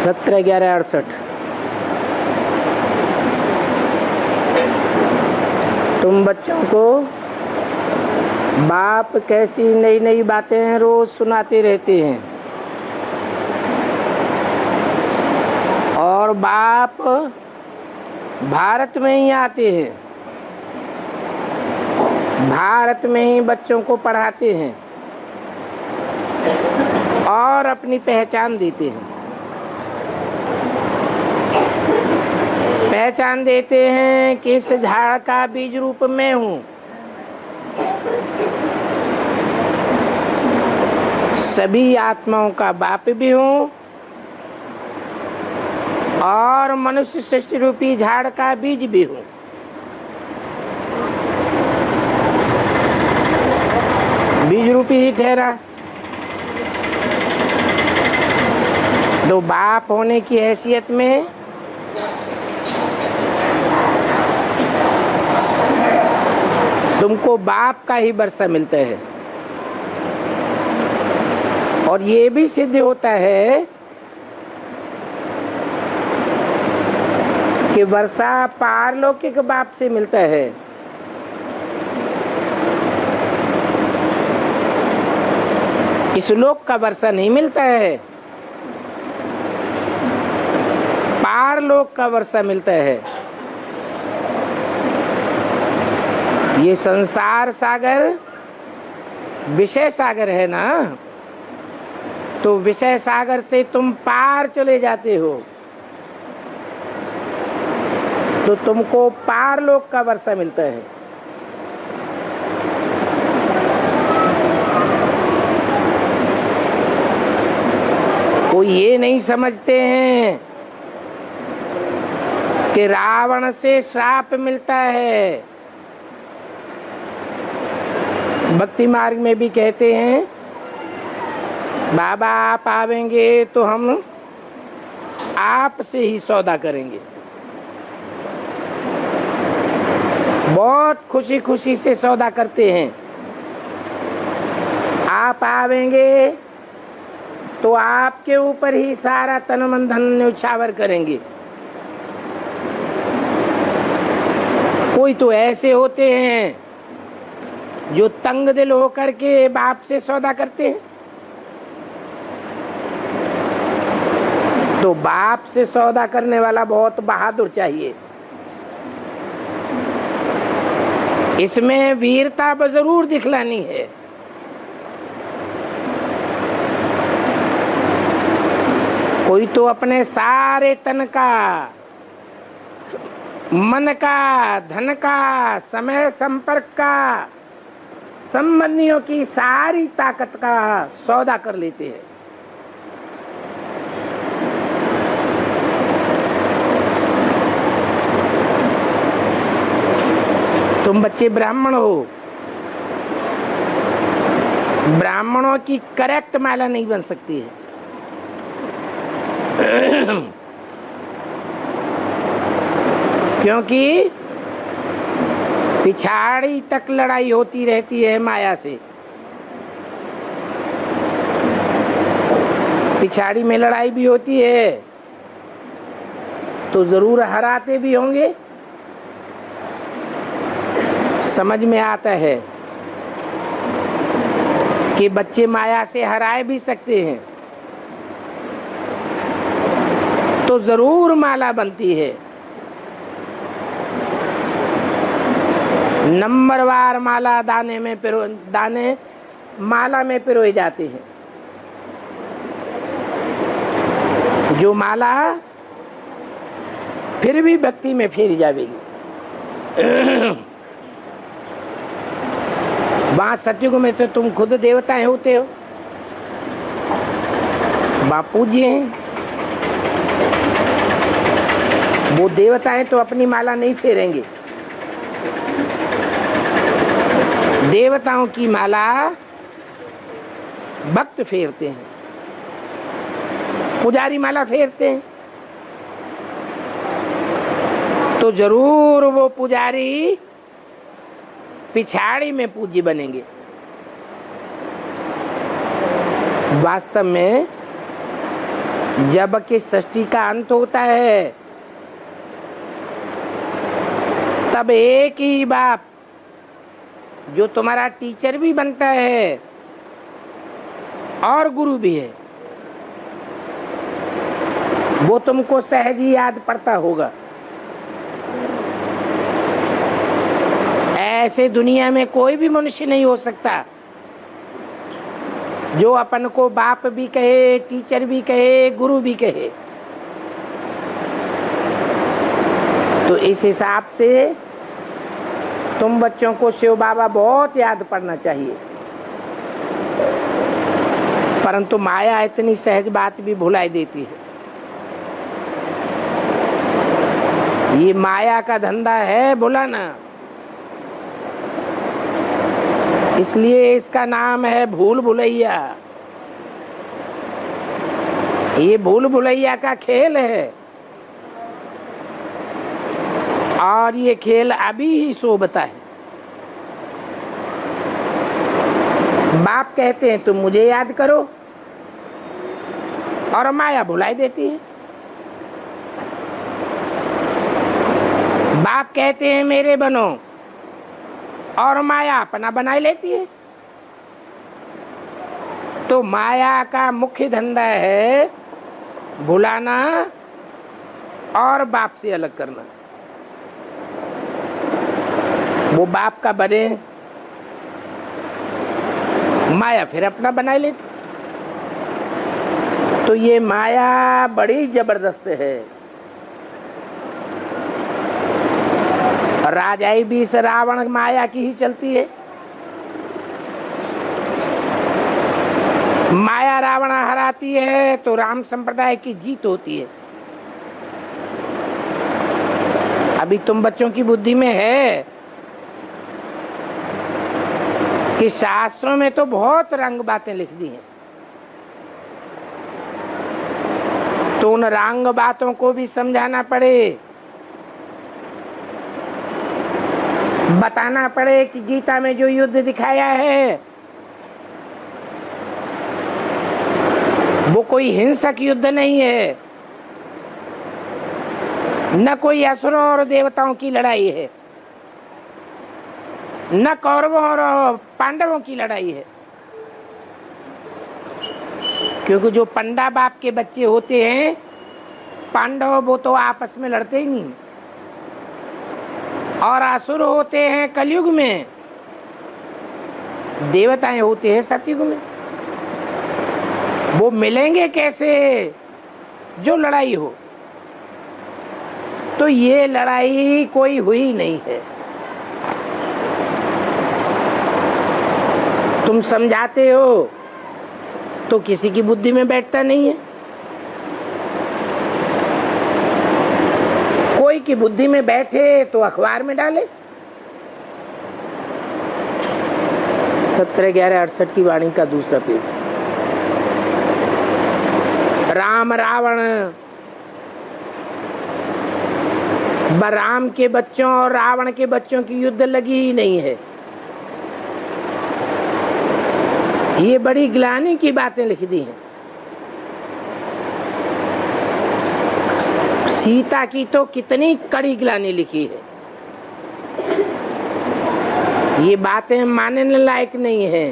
17/11/68। तुम बच्चों को बाप कैसी नई नई बातें रोज सुनाते रहते हैं और बाप भारत में ही आते हैं, भारत में ही बच्चों को पढ़ाते हैं और अपनी पहचान देते हैं। पहचान देते हैं कि इस झाड़ का बीज रूप में हूँ। सभी आत्माओं का बाप भी हूँ और मनुष्य सृष्टि रूपी झाड़ का बीज भी हूँ। बीज रूपी ही ठहरा। तो बाप होने की हैसियत में तुमको बाप का ही वर्षा मिलता है और ये भी सिद्ध होता है कि वर्षा पारलौकिक बाप से मिलता है। इस लोक का वर्षा नहीं मिलता है, पारलोक का वर्षा मिलता है। ये संसार सागर विषय सागर है ना, तो विषय सागर से तुम पार चले जाते हो तो तुमको पारलोक का वर्षा मिलता है। वो ये नहीं समझते हैं कि रावण से श्राप मिलता है। भक्ति मार्ग में भी कहते हैं बाबा आप आवेंगे तो हम आप से ही सौदा करेंगे। बहुत खुशी खुशी से सौदा करते हैं। आप आवेंगे तो आपके ऊपर ही सारा तन मन धन न्यौछावर करेंगे। कोई तो ऐसे होते हैं जो तंग दिल होकर के बाप से सौदा करते हैं। तो बाप से सौदा करने वाला बहुत बहादुर चाहिए। इसमें वीरता जरूर दिखलानी है। कोई तो अपने सारे तन का, मन का, धन का, समय संपर्क का, संबंधियों की सारी ताकत का सौदा कर लेते हैं। तुम बच्चे ब्राह्मण हो, ब्राह्मणों की करेक्ट माला नहीं बन सकती है। क्योंकि पिछाड़ी तक लड़ाई होती रहती है माया से। पिछाड़ी में लड़ाई भी होती है तो जरूर हराते भी होंगे। समझ में आता है कि बच्चे माया से हराए भी सकते हैं तो जरूर माला बनती है। नंबरवार माला दाने माला में पिरोए जाते हैं। जो माला फिर भी भक्ति में फेरी जाएगी। वहां सत्युग में तो तुम खुद देवताएं होते हो, बापू जी हैं। वो देवताएं तो अपनी माला नहीं फेरेंगे। देवताओं की माला भक्त फेरते हैं, पुजारी माला फेरते हैं। तो जरूर वो पुजारी पिछाड़ी में पूज्य बनेंगे। वास्तव में जब कि सृष्टि का अंत होता है तब एक ही बाप जो तुम्हारा टीचर भी बनता है और गुरु भी है, वो तुमको सहज ही याद पड़ता होगा। ऐसे दुनिया में कोई भी मनुष्य नहीं हो सकता जो अपन को बाप भी कहे, टीचर भी कहे, गुरु भी कहे। तो इस हिसाब से तुम बच्चों को शिव बाबा बहुत याद पड़ना चाहिए। परंतु माया इतनी सहज बात भी भुलाई देती है। ये माया का धंधा है भुलाना, इसलिए इसका नाम है भूल भुलैया। ये भूल भुलैया का खेल है और ये खेल अभी ही शोभता है। बाप कहते हैं तुम मुझे याद करो और माया भुलाई देती है। बाप कहते हैं मेरे बनो और माया अपना बनाए लेती है। तो माया का मुख्य धंधा है भुलाना और बाप से अलग करना। वो बाप का बने, माया फिर अपना बनाए लेती। तो ये माया बड़ी जबरदस्त है। राजाई भी से रावण माया की ही चलती है। माया रावण हराती है तो राम संप्रदाय की जीत होती है। अभी तुम बच्चों की बुद्धि में है कि शास्त्रों में तो बहुत रंग बातें लिख दी हैं, तो उन रंग बातों को भी समझाना पड़े, बताना पड़े कि गीता में जो युद्ध दिखाया है वो कोई हिंसक युद्ध नहीं है, न कोई असुरों और देवताओं की लड़ाई है, न कौरवों और पांडवों की लड़ाई है। क्योंकि जो पंडा बाप के बच्चे होते हैं पांडव, वो तो आपस में लड़ते ही नहीं, और असुर होते हैं कलयुग में, देवताएं होते हैं सतयुग में। वो मिलेंगे कैसे जो लड़ाई हो? तो ये लड़ाई कोई हुई नहीं है। तुम समझाते हो तो किसी की बुद्धि में बैठता नहीं है। कोई की बुद्धि में बैठे तो अखबार में डाले। 17/11/68 की वाणी का दूसरा पेज। राम रावण, राम के बच्चों और रावण के बच्चों की युद्ध लगी ही नहीं है। ये बड़ी ग्लानि की बातें लिख दी हैं। सीता की तो कितनी कड़ी ग्लानि लिखी है। ये बातें मानने लायक नहीं है।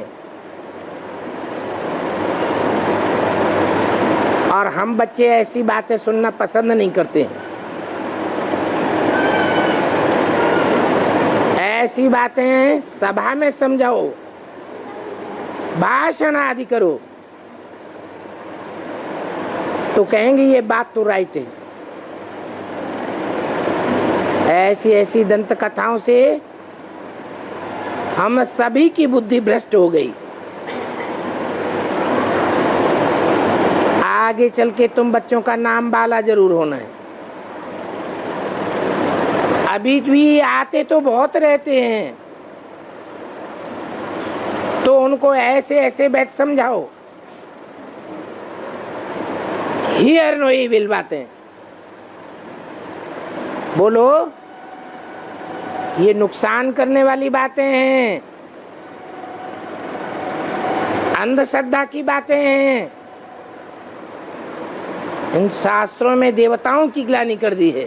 और हम बच्चे ऐसी बातें सुनना पसंद नहीं करते हैं। ऐसी बातें सभा में समझाओ, भाषण आदि करो तो कहेंगे ये बात तो राइट है। ऐसी ऐसी दंत कथाओं से हम सभी की बुद्धि भ्रष्ट हो गई। आगे चल के तुम बच्चों का नाम बाला जरूर होना है। अभी भी आते तो बहुत रहते हैं, तो उनको ऐसे ऐसे बैठ समझाओ, हियर नो इविल बातें बोलो। ये नुकसान करने वाली बातें हैं, अंधश्रद्धा की बातें हैं। इन शास्त्रों में देवताओं की ग्लानि कर दी है।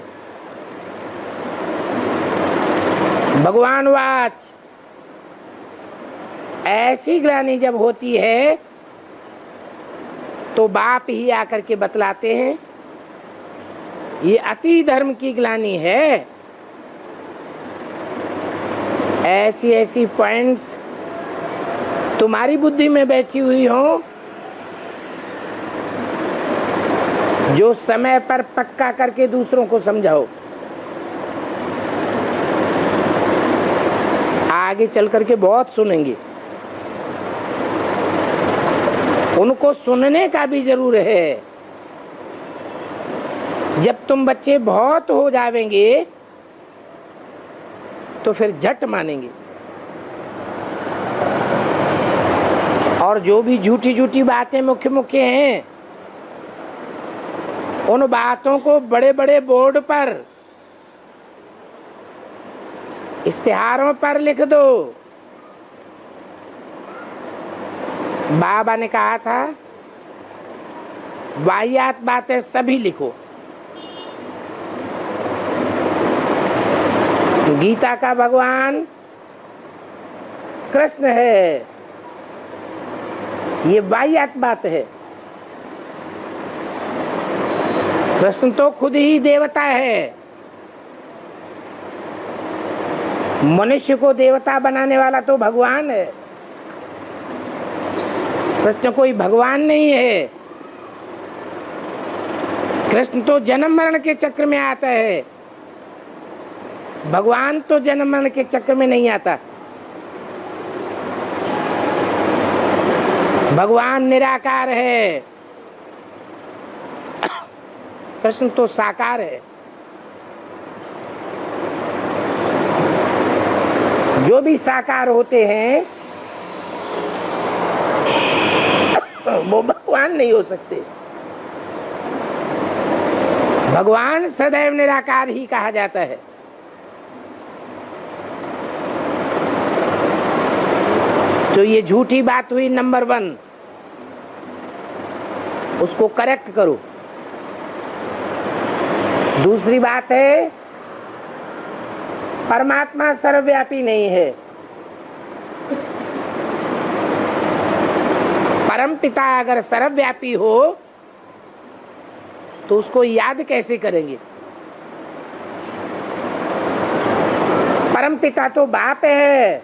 भगवान वाच, ऐसी ग्लानि जब होती है तो बाप ही आकर के बतलाते हैं ये अति धर्म की ग्लानि है। ऐसी ऐसी पॉइंट्स तुम्हारी बुद्धि में बैठी हुई हो जो समय पर पक्का करके दूसरों को समझाओ। आगे चल करके बहुत सुनेंगे, उनको सुनने का भी जरूर है। जब तुम बच्चे बहुत हो जावेंगे तो फिर झट मानेंगे, और जो भी झूठी झूठी बातें मुख्य मुख्य हैं उन बातों को बड़े बड़े बोर्ड पर, इश्तिहारों पर लिख दो। बाबा ने कहा था वाहियात बातें सभी लिखो। गीता का भगवान कृष्ण है, ये वाहियात बात है। कृष्ण तो खुद ही देवता है, मनुष्य को देवता बनाने वाला तो भगवान है। कृष्ण कोई भगवान नहीं है। कृष्ण तो जन्म मरण के चक्र में आता है, भगवान तो जन्म मरण के चक्र में नहीं आता। भगवान निराकार है, कृष्ण तो साकार है। जो भी साकार होते हैं वो भगवान नहीं हो सकते। भगवान सदैव निराकार ही कहा जाता है। तो ये झूठी बात हुई नंबर 1, उसको करेक्ट करो। दूसरी बात है परमात्मा सर्वव्यापी नहीं है। परम पिता अगर सर्वव्यापी हो तो उसको याद कैसे करेंगे? परम पिता तो बाप है,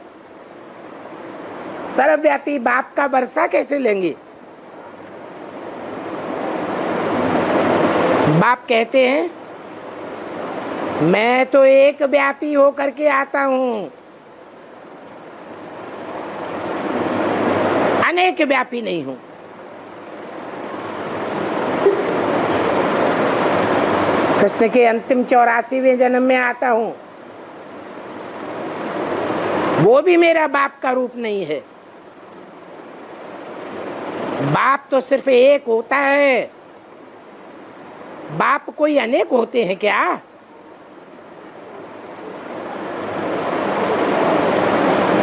सर्वव्यापी बाप का वर्षा कैसे लेंगे? बाप कहते हैं मैं तो एक व्यापी होकर के आता हूं, अनेक व्यापी नहीं हूं। कृष्ण के अंतिम 84वें जन्म में आता हूं, वो भी मेरा बाप का रूप नहीं है। बाप तो सिर्फ एक होता है, बाप कोई अनेक होते हैं क्या?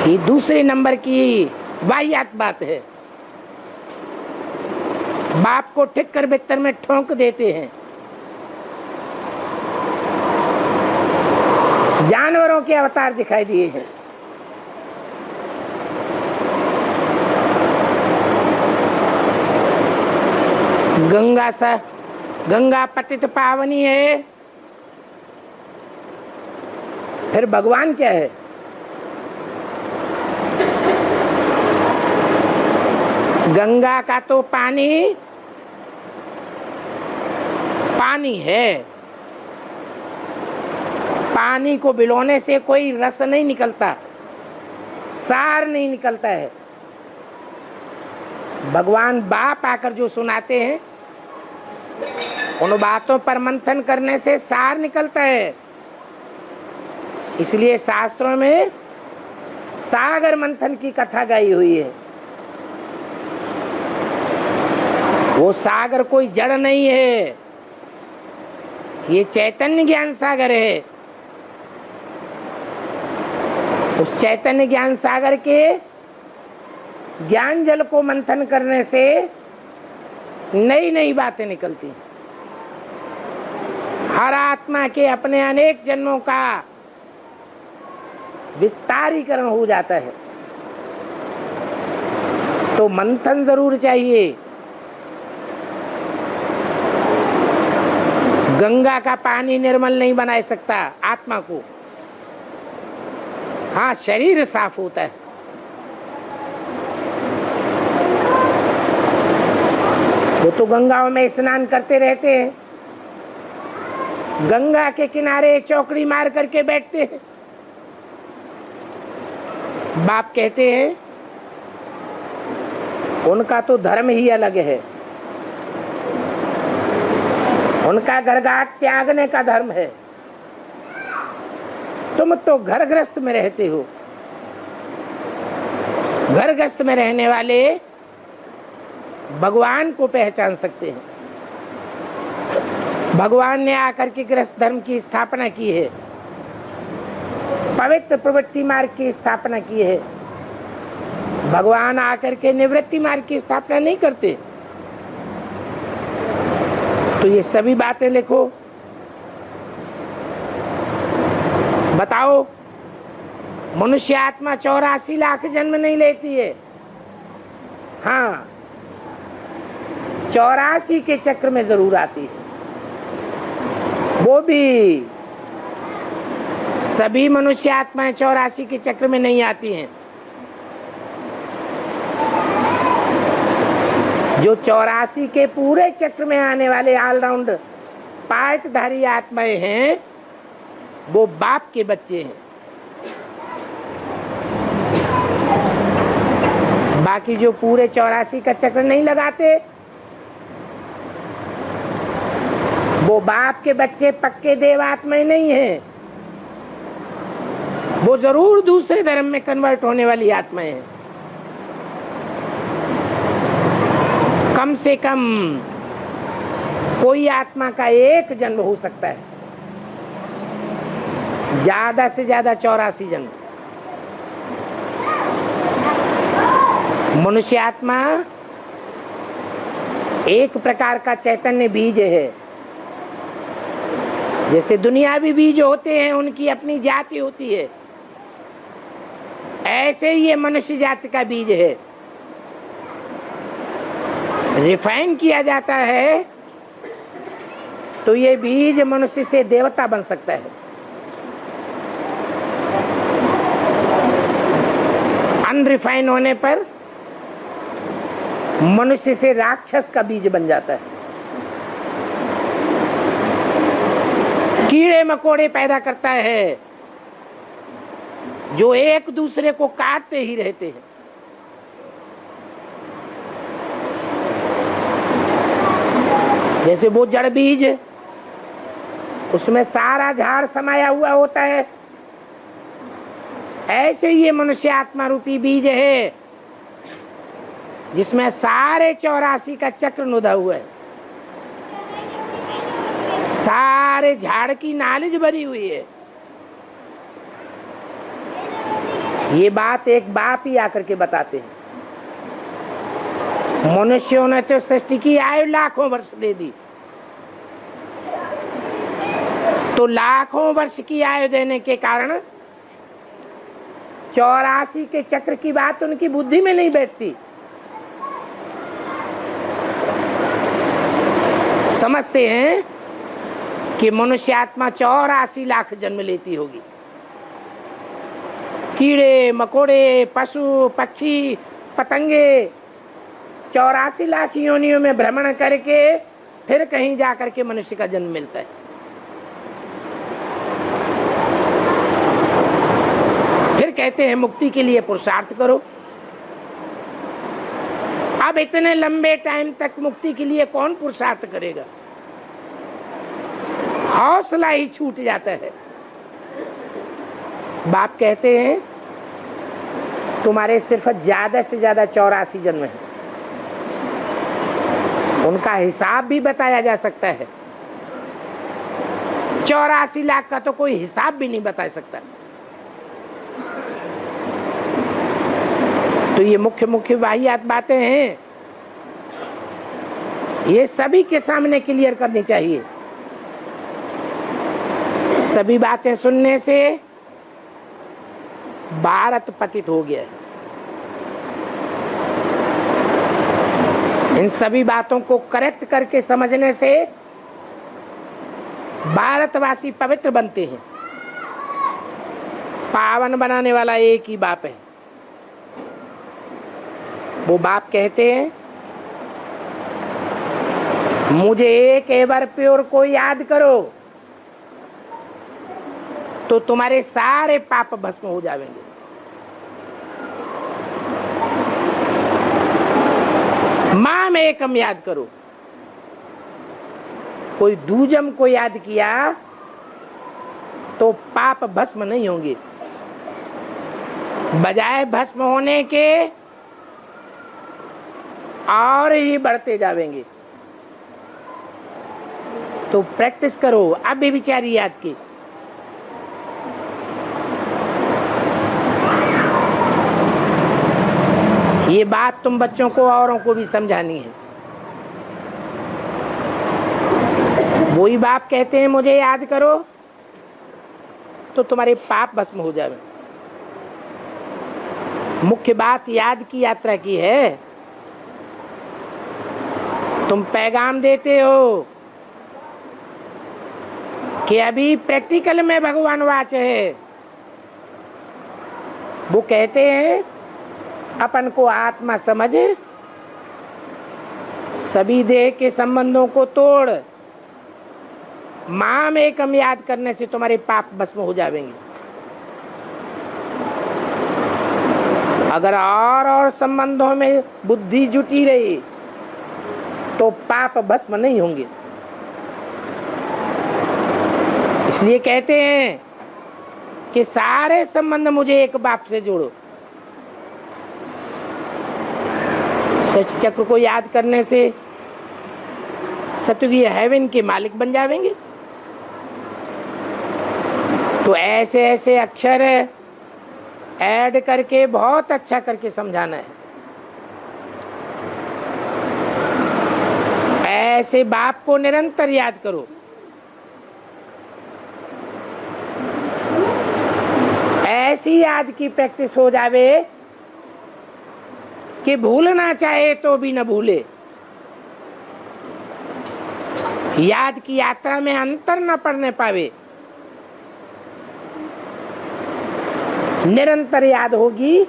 ये दूसरे नंबर की वाहियात बात है। बाप को ठीक कर बिस्तर में ठोंक देते हैं। जानवरों के अवतार दिखाई दिए हैं। गंगा पतित पावनी है, फिर भगवान क्या है? गंगा का तो पानी है, पानी को बिलोने से कोई रस नहीं निकलता, सार नहीं निकलता है। भगवान बाप आकर जो सुनाते हैं उन बातों पर मंथन करने से सार निकलता है। इसलिए शास्त्रों में सागर मंथन की कथा गाई हुई है। वो सागर कोई जड़ नहीं है, ये चैतन्य ज्ञान सागर है। उस चैतन्य ज्ञान सागर के ज्ञान जल को मंथन करने से नई नई बातें निकलती। हर आत्मा के अपने अनेक जन्मों का विस्तारीकरण हो जाता है। तो मंथन जरूर चाहिए। गंगा का पानी निर्मल नहीं बना सकता आत्मा को। हाँ, शरीर साफ होता है। वो तो गंगाओं में स्नान करते रहते हैं, गंगा के किनारे चौकड़ी मार करके बैठते हैं। बाप कहते हैं उनका तो धर्म ही अलग है, उनका घरघाट त्यागने का धर्म है। तुम तो घर गृहस्थ में रहते हो। घर गृहस्थ में रहने वाले भगवान को पहचान सकते हैं। भगवान ने आकर के गृहस्थ धर्म की स्थापना की है, पवित्र प्रवृत्ति मार्ग की स्थापना की है। भगवान आकर के निवृत्ति मार्ग की स्थापना नहीं करते। तो ये सभी बातें लिखो। बताओ, मनुष्य आत्मा 84 लाख जन्म नहीं लेती है। हाँ, 84 के चक्र में जरूर आती है। वो भी सभी मनुष्य आत्माएं 84 के चक्र में नहीं आती हैं। जो 84 के पूरे चक्र में आने वाले ऑलराउंड पार्टधारी आत्माएं हैं, वो बाप के बच्चे हैं। बाकी जो पूरे 84 का चक्र नहीं लगाते, वो बाप के बच्चे पक्के देवात्माएं नहीं हैं। वो जरूर दूसरे धर्म में कन्वर्ट होने वाली आत्माएं हैं। कम से कम कोई आत्मा का एक जन्म हो सकता है, ज्यादा से ज्यादा 84 जन्म। मनुष्य आत्मा एक प्रकार का चैतन्य बीज है। जैसे दुनियावी बीज होते हैं, उनकी अपनी जाति होती है, ऐसे ही ये मनुष्य जाति का बीज है। रिफाइन किया जाता है तो ये बीज मनुष्य से देवता बन सकता है। अनरिफाइन होने पर मनुष्य से राक्षस का बीज बन जाता है। कीड़े मकोड़े पैदा करता है जो एक दूसरे को काटते ही रहते हैं। जैसे वो जड़ बीज, उसमें सारा झाड़ समाया हुआ होता है, ऐसे ही ये मनुष्य आत्मा रूपी बीज है जिसमें सारे 84 का चक्र नुदा हुआ है। सारे झाड़ की नालिज भरी हुई है। ये बात एक बाप ही आकर के बताते हैं। मनुष्यों ने तो सृष्टि की आयु लाखों वर्ष दे दी, तो लाखों वर्ष की आयु देने के कारण 84 के चक्र की बात उनकी बुद्धि में नहीं बैठती। समझते हैं कि मनुष्य आत्मा 84 लाख जन्म लेती होगी। कीड़े मकोड़े, पशु पक्षी पतंगे 84 लाख योनियों में भ्रमण करके फिर कहीं जाकर के मनुष्य का जन्म मिलता है। फिर कहते हैं मुक्ति के लिए पुरुषार्थ करो। अब इतने लंबे टाइम तक मुक्ति के लिए कौन पुरुषार्थ करेगा? हौसला ही छूट जाता है। बाप कहते हैं तुम्हारे सिर्फ ज्यादा से ज्यादा 84 जन्म है। उनका हिसाब भी बताया जा सकता है। 84 लाख का तो कोई हिसाब भी नहीं बता सकता। तो ये मुख्य मुख्य वाहियात बातें हैं, ये सभी के सामने क्लियर करनी चाहिए। सभी बातें सुनने से भारत पतित हो गया है। इन सभी बातों को करेक्ट करके समझने से भारतवासी पवित्र बनते हैं। पावन बनाने वाला एक ही बाप है। वो बाप कहते हैं, मुझे एक एवर प्योर को याद करो तो तुम्हारे सारे पाप भस्म हो जाएंगे। माम एकम याद करो। कोई दूजम को याद किया तो पाप भस्म नहीं होंगे, बजाय भस्म होने के और ही बढ़ते जाएंगे। तो प्रैक्टिस करो, अब विचारी याद की। ये बात तुम बच्चों को औरों को भी समझानी है। वही बाप कहते हैं मुझे याद करो तो तुम्हारे पाप भस्म हो जाए। मुख्य बात याद की यात्रा की है। तुम पैगाम देते हो कि अभी प्रैक्टिकल में भगवान वाच है। वो कहते हैं अपन को आत्मा समझ, सभी देह के संबंधों को तोड़, माम एकम याद करने से तुम्हारे पाप भस्म हो जाएंगे। अगर और संबंधों में बुद्धि जुटी रही तो पाप भस्म नहीं होंगे। इसलिए कहते हैं कि सारे संबंध मुझे एक बाप से जोड़ो। सच चक्र को याद करने से सतयुगी हेवन के मालिक बन जाएंगे। तो ऐसे ऐसे अक्षर ऐड करके बहुत अच्छा करके समझाना है। ऐसे बाप को निरंतर याद करो। ऐसी याद की प्रैक्टिस हो जावे कि भूलना चाहे तो भी न भूले। याद की यात्रा में अंतर न पड़ने पावे। निरंतर याद होगी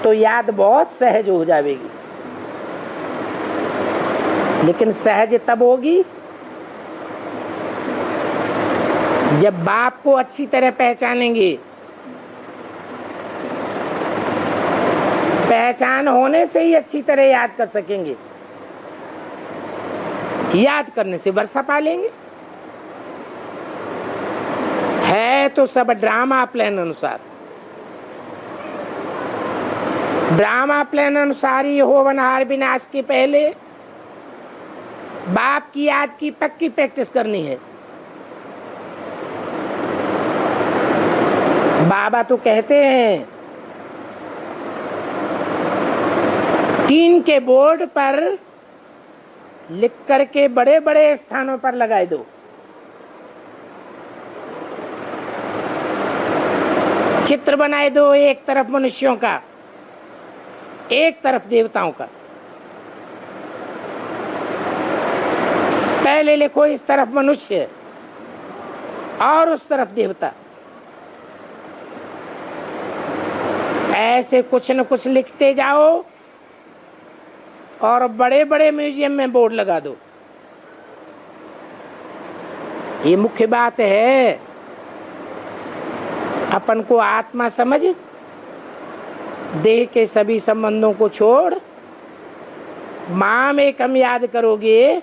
तो याद बहुत सहज हो जाएगी। लेकिन सहज तब होगी जब बाप को अच्छी तरह पहचानेंगे। पहचान होने से ही अच्छी तरह याद कर सकेंगे। याद करने से वर्षा पा लेंगे। है तो सब ड्रामा प्लान अनुसार। ड्रामा प्लान अनुसार ही होवनहार विनाश के पहले बाप की याद की पक्की प्रैक्टिस करनी है। बाबा तो कहते हैं टीन के बोर्ड पर लिख करके बड़े बड़े स्थानों पर लगाए दो। चित्र बनाए दो, एक तरफ मनुष्यों का, एक तरफ देवताओं का। पहले लिखो इस तरफ मनुष्य और उस तरफ देवता। ऐसे कुछ न कुछ लिखते जाओ और बड़े बड़े म्यूजियम में बोर्ड लगा दो। ये मुख्य बात है। अपन को आत्मा समझ, देह के सभी संबंधों को छोड़, माम एकम याद करोगे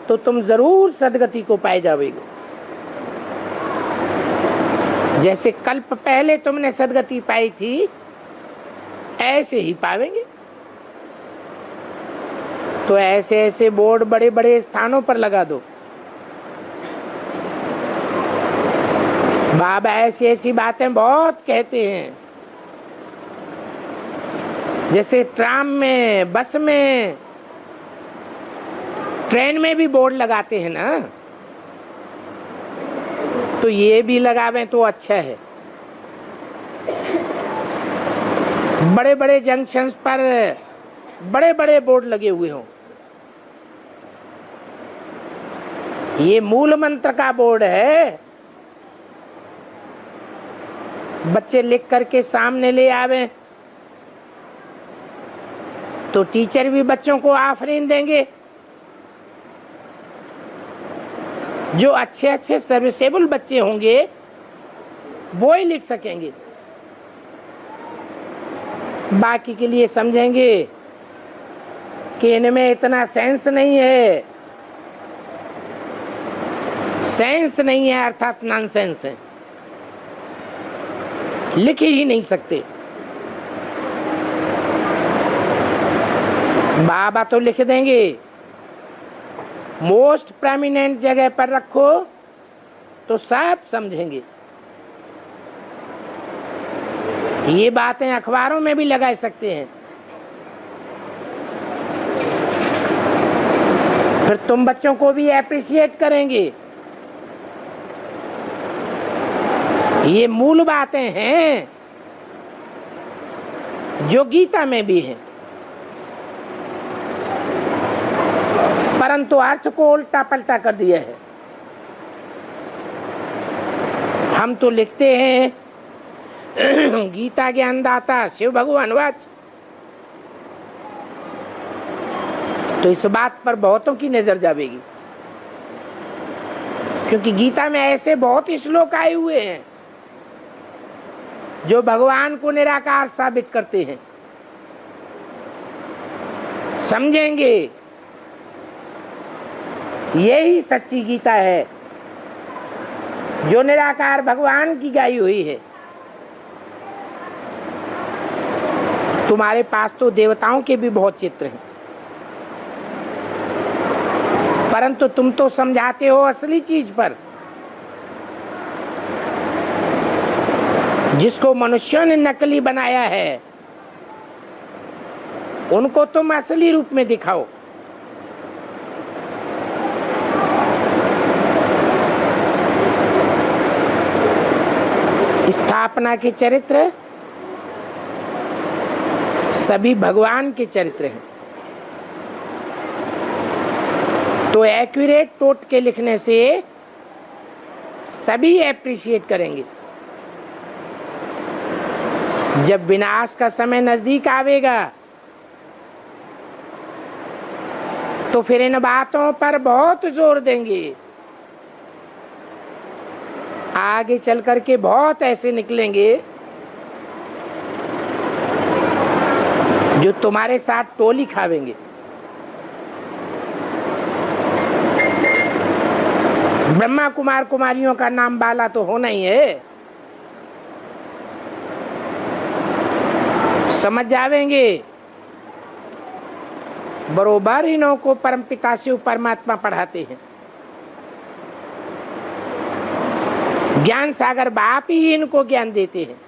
तो तुम जरूर सदगति को पाए जाओगे। जैसे कल्प पहले तुमने सदगति पाई थी ऐसे ही पावेंगे। तो ऐसे ऐसे बोर्ड बड़े बड़े स्थानों पर लगा दो। बाबा ऐसी ऐसी बातें बहुत कहते हैं। जैसे ट्राम में, बस में, ट्रेन में भी बोर्ड लगाते हैं ना। तो ये भी लगावें तो अच्छा है। बड़े बड़े जंक्शंस पर बड़े बड़े बोर्ड लगे हुए हों। ये मूल मंत्र का बोर्ड है। बच्चे लिख करके सामने ले आवे तो टीचर भी बच्चों को आफरीन देंगे। जो अच्छे अच्छे सर्विसेबल बच्चे होंगे वो ही लिख सकेंगे। बाकी के लिए समझेंगे कि इनमें इतना सेंस नहीं है। सेंस नहीं है अर्थात नॉनसेंस है, लिख ही नहीं सकते। बाबा तो लिख देंगे, मोस्ट प्रोमिनेंट जगह पर रखो तो सब समझेंगे। ये बातें अखबारों में भी लगा सकते हैं। फिर तुम बच्चों को भी एप्रिशिएट करेंगे। ये मूल बातें हैं जो गीता में भी हैं, परंतु अर्थ को उल्टा पलटा कर दिया है। हम तो लिखते हैं गीता ज्ञानदाता शिव भगवान वाच, तो इस बात पर बहुतों की नजर जाएगी, क्योंकि गीता में ऐसे बहुत ही श्लोक आए हुए हैं जो भगवान को निराकार साबित करते हैं। समझेंगे यही सच्ची गीता है जो निराकार भगवान की गाई हुई है। तुम्हारे पास तो देवताओं के भी बहुत चित्र हैं, परंतु तुम तो समझाते हो असली चीज पर, जिसको मनुष्यों ने नकली बनाया है उनको तुम असली रूप में दिखाओ। स्थापना के चरित्र सभी भगवान के चरित्र हैं, तो एक्यूरेट टोट के लिखने से सभी एप्रिशिएट करेंगे। जब विनाश का समय नजदीक आवेगा तो फिर इन बातों पर बहुत जोर देंगे। आगे चल करके बहुत ऐसे निकलेंगे जो तुम्हारे साथ टोली खावेंगे। ब्रह्मा कुमार कुमारियों का नाम बाला तो होना ही है, समझ जावेंगे। बरोबर इन्हों को परमपिता शिव परमात्मा पढ़ाते हैं। ज्ञान सागर बाप ही इनको ज्ञान देते हैं।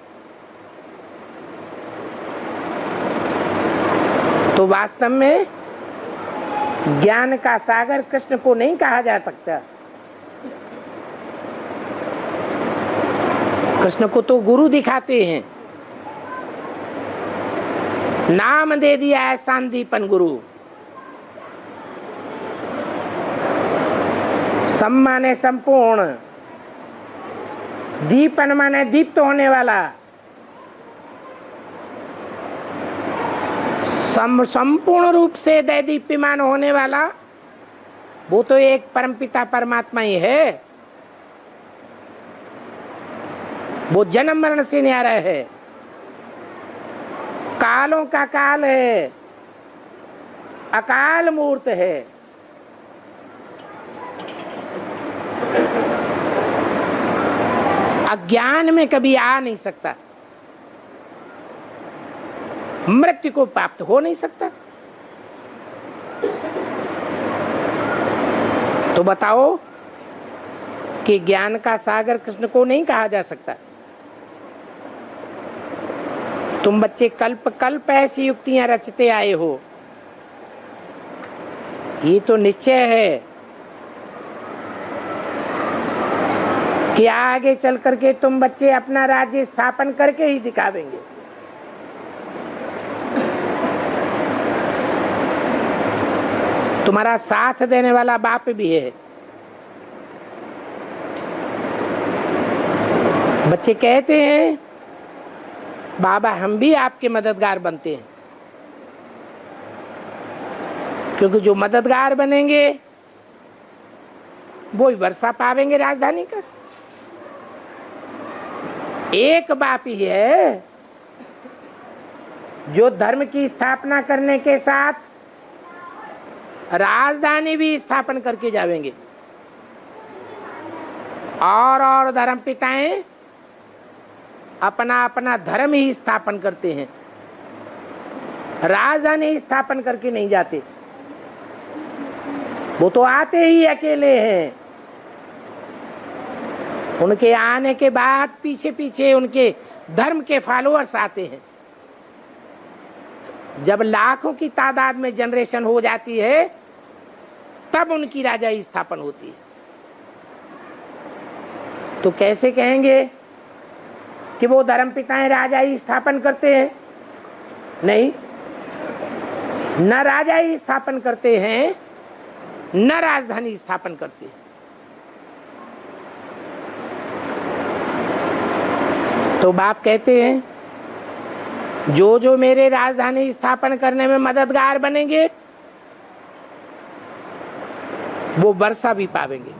तो वास्तव में ज्ञान का सागर कृष्ण को नहीं कहा जा सकता। कृष्ण को तो गुरु दिखाते हैं, नाम दे दिया है सांदीपन गुरु। सम माने संपूर्ण, दीपन माने दीप्त होने वाला, संपूर्ण रूप से दैदीप्यमान होने वाला, वो तो एक परमपिता परमात्मा ही है। वो जन्म मरण से न्यारा है, कालों का काल है, अकाल मूर्त है। अज्ञान में कभी आ नहीं सकता, मृत्यु को प्राप्त हो नहीं सकता। तो बताओ कि ज्ञान का सागर कृष्ण को नहीं कहा जा सकता। तुम बच्चे कल्प कल्प ऐसी युक्तियां रचते आए हो, ये तो निश्चय है कि आगे चल करके तुम बच्चे अपना राज्य स्थापन करके ही दिखावेंगे। तुम्हारा साथ देने वाला बाप भी है। बच्चे कहते हैं बाबा हम भी आपके मददगार बनते हैं, क्योंकि जो मददगार बनेंगे वो ही वर्षा पावेंगे राजधानी का। एक बाप ही है जो धर्म की स्थापना करने के साथ राजधानी भी स्थापन करके जावेंगे, और धर्म पिताएं अपना अपना धर्म ही स्थापन करते हैं, राजधानी स्थापन करके नहीं जाते। वो तो आते ही अकेले हैं, उनके आने के बाद पीछे पीछे उनके धर्म के फॉलोअर्स आते हैं। जब लाखों की तादाद में जनरेशन हो जाती है तब उनकी राजाई स्थापन होती है। तो कैसे कहेंगे कि वो धर्म पिताएं राजाई स्थापन करते हैं? नहीं, न राजाई स्थापन करते हैं न राजधानी स्थापन करते हैं। तो बाप कहते हैं जो जो मेरे राजधानी स्थापन करने में मददगार बनेंगे वो वर्षा भी पावेंगे।